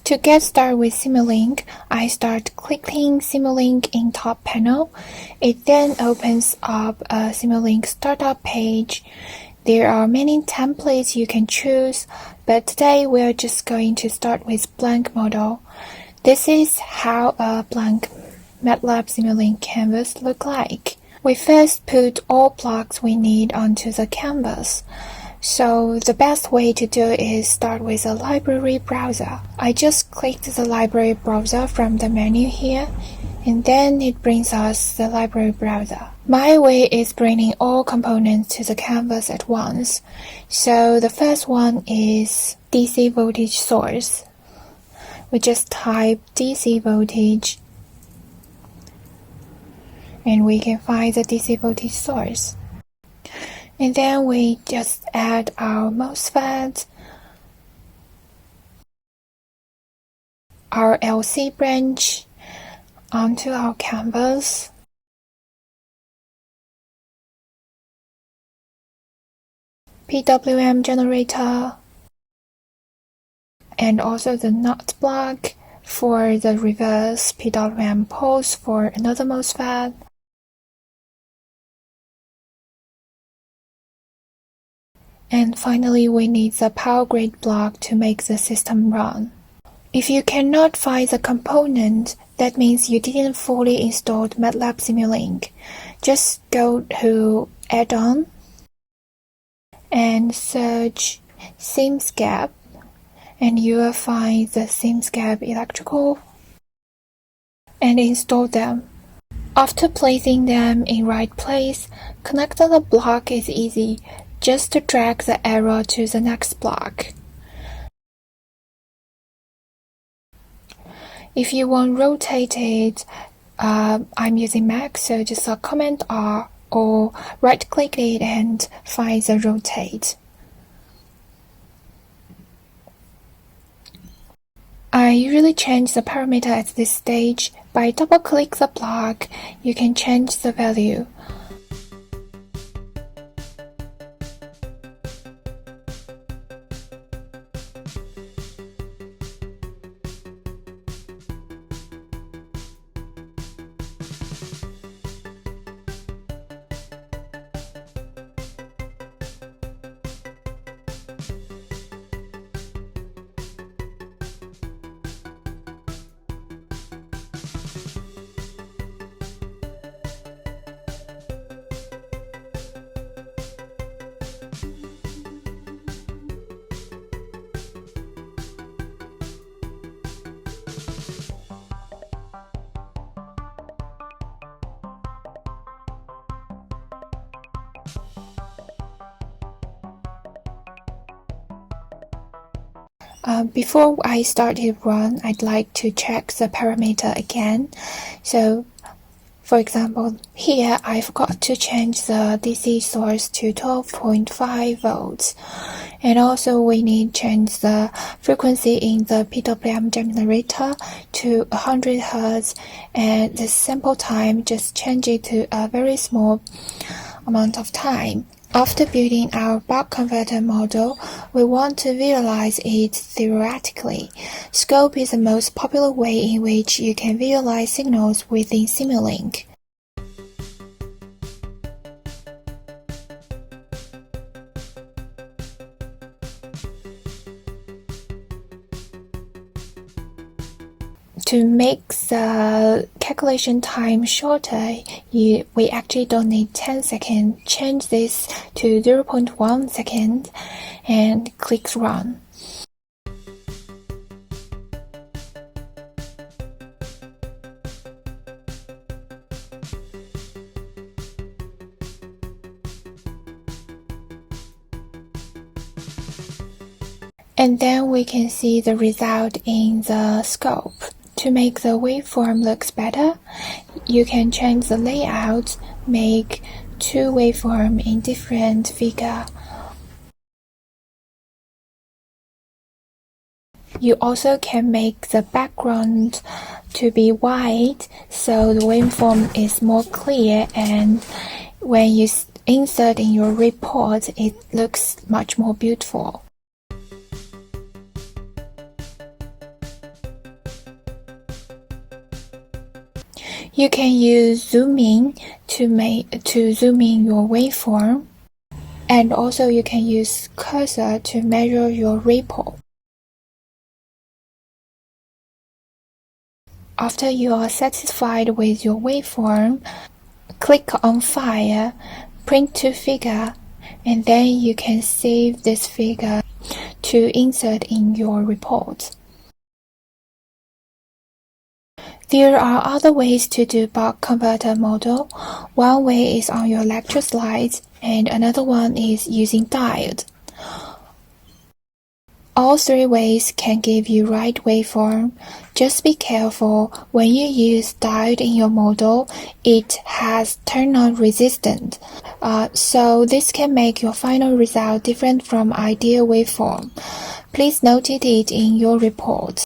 To get started with Simulink, I start clicking Simulink in top panel. It then opens up a Simulink startup page. There are many templates you can choose, but today we're just going to start with blank model. This is how a blank MATLAB Simulink canvas look like. We first put all blocks we need onto the canvas. So the best way to do it is start with a library browser. I just clicked the library browser from the menu here, and then it brings us the library browser. My way is bringing all components to the canvas at once. So the first one is DC voltage source. We just type DC voltage, and we can find the DC voltage source. And then we just add our MOSFET, our LC branch onto our canvas. PWM generator, and also the NOT block for the reverse PWM pulse for another MOSFET. And finally, we need the power grid block to make the system run. If you cannot find the component, that means you didn't fully install MATLAB Simulink. Just go to Add-on and search SimSCAP, and you will find the SimSCAP electrical and install them. After placing them in right place, connecting the block is easy. Just to drag the arrow to the next block. If you want rotate it, I'm using Mac, so just Command R or right click it and find the rotate. I usually change the parameter at this stage. By double click the block, you can change the value. Before I start to run, I'd like to check the parameter again. So, for example, here I forgot to change the DC source to 12.5 volts. And also we need to change the frequency in the PWM generator to 100 Hz, and the sample time, just change it to a very small amount of time. After building our buck converter model, we want to visualize it theoretically. Scope is the most popular way in which you can visualize signals within Simulink. To make the calculation time shorter, we actually don't need 10 seconds. Change this to 0.1 second and click Run. And then we can see the result in the scope. To make the waveform looks better, you can change the layout, make two waveforms in different figure. You also can make the background to be white, so the waveform is more clear, and when you insert in your report, it looks much more beautiful. You can use zoom in to zoom in your waveform, and also you can use cursor to measure your ripple. After you are satisfied with your waveform, click on File, Print to Figure, and then you can save this figure to insert in your report. There are other ways to do buck converter model. One way is on your lecture slides, and another one is using diode. All three ways can give you right waveform. Just be careful when you use diode in your model, it has turn-on resistance. So this can make your final result different from ideal waveform. Please note it in your report.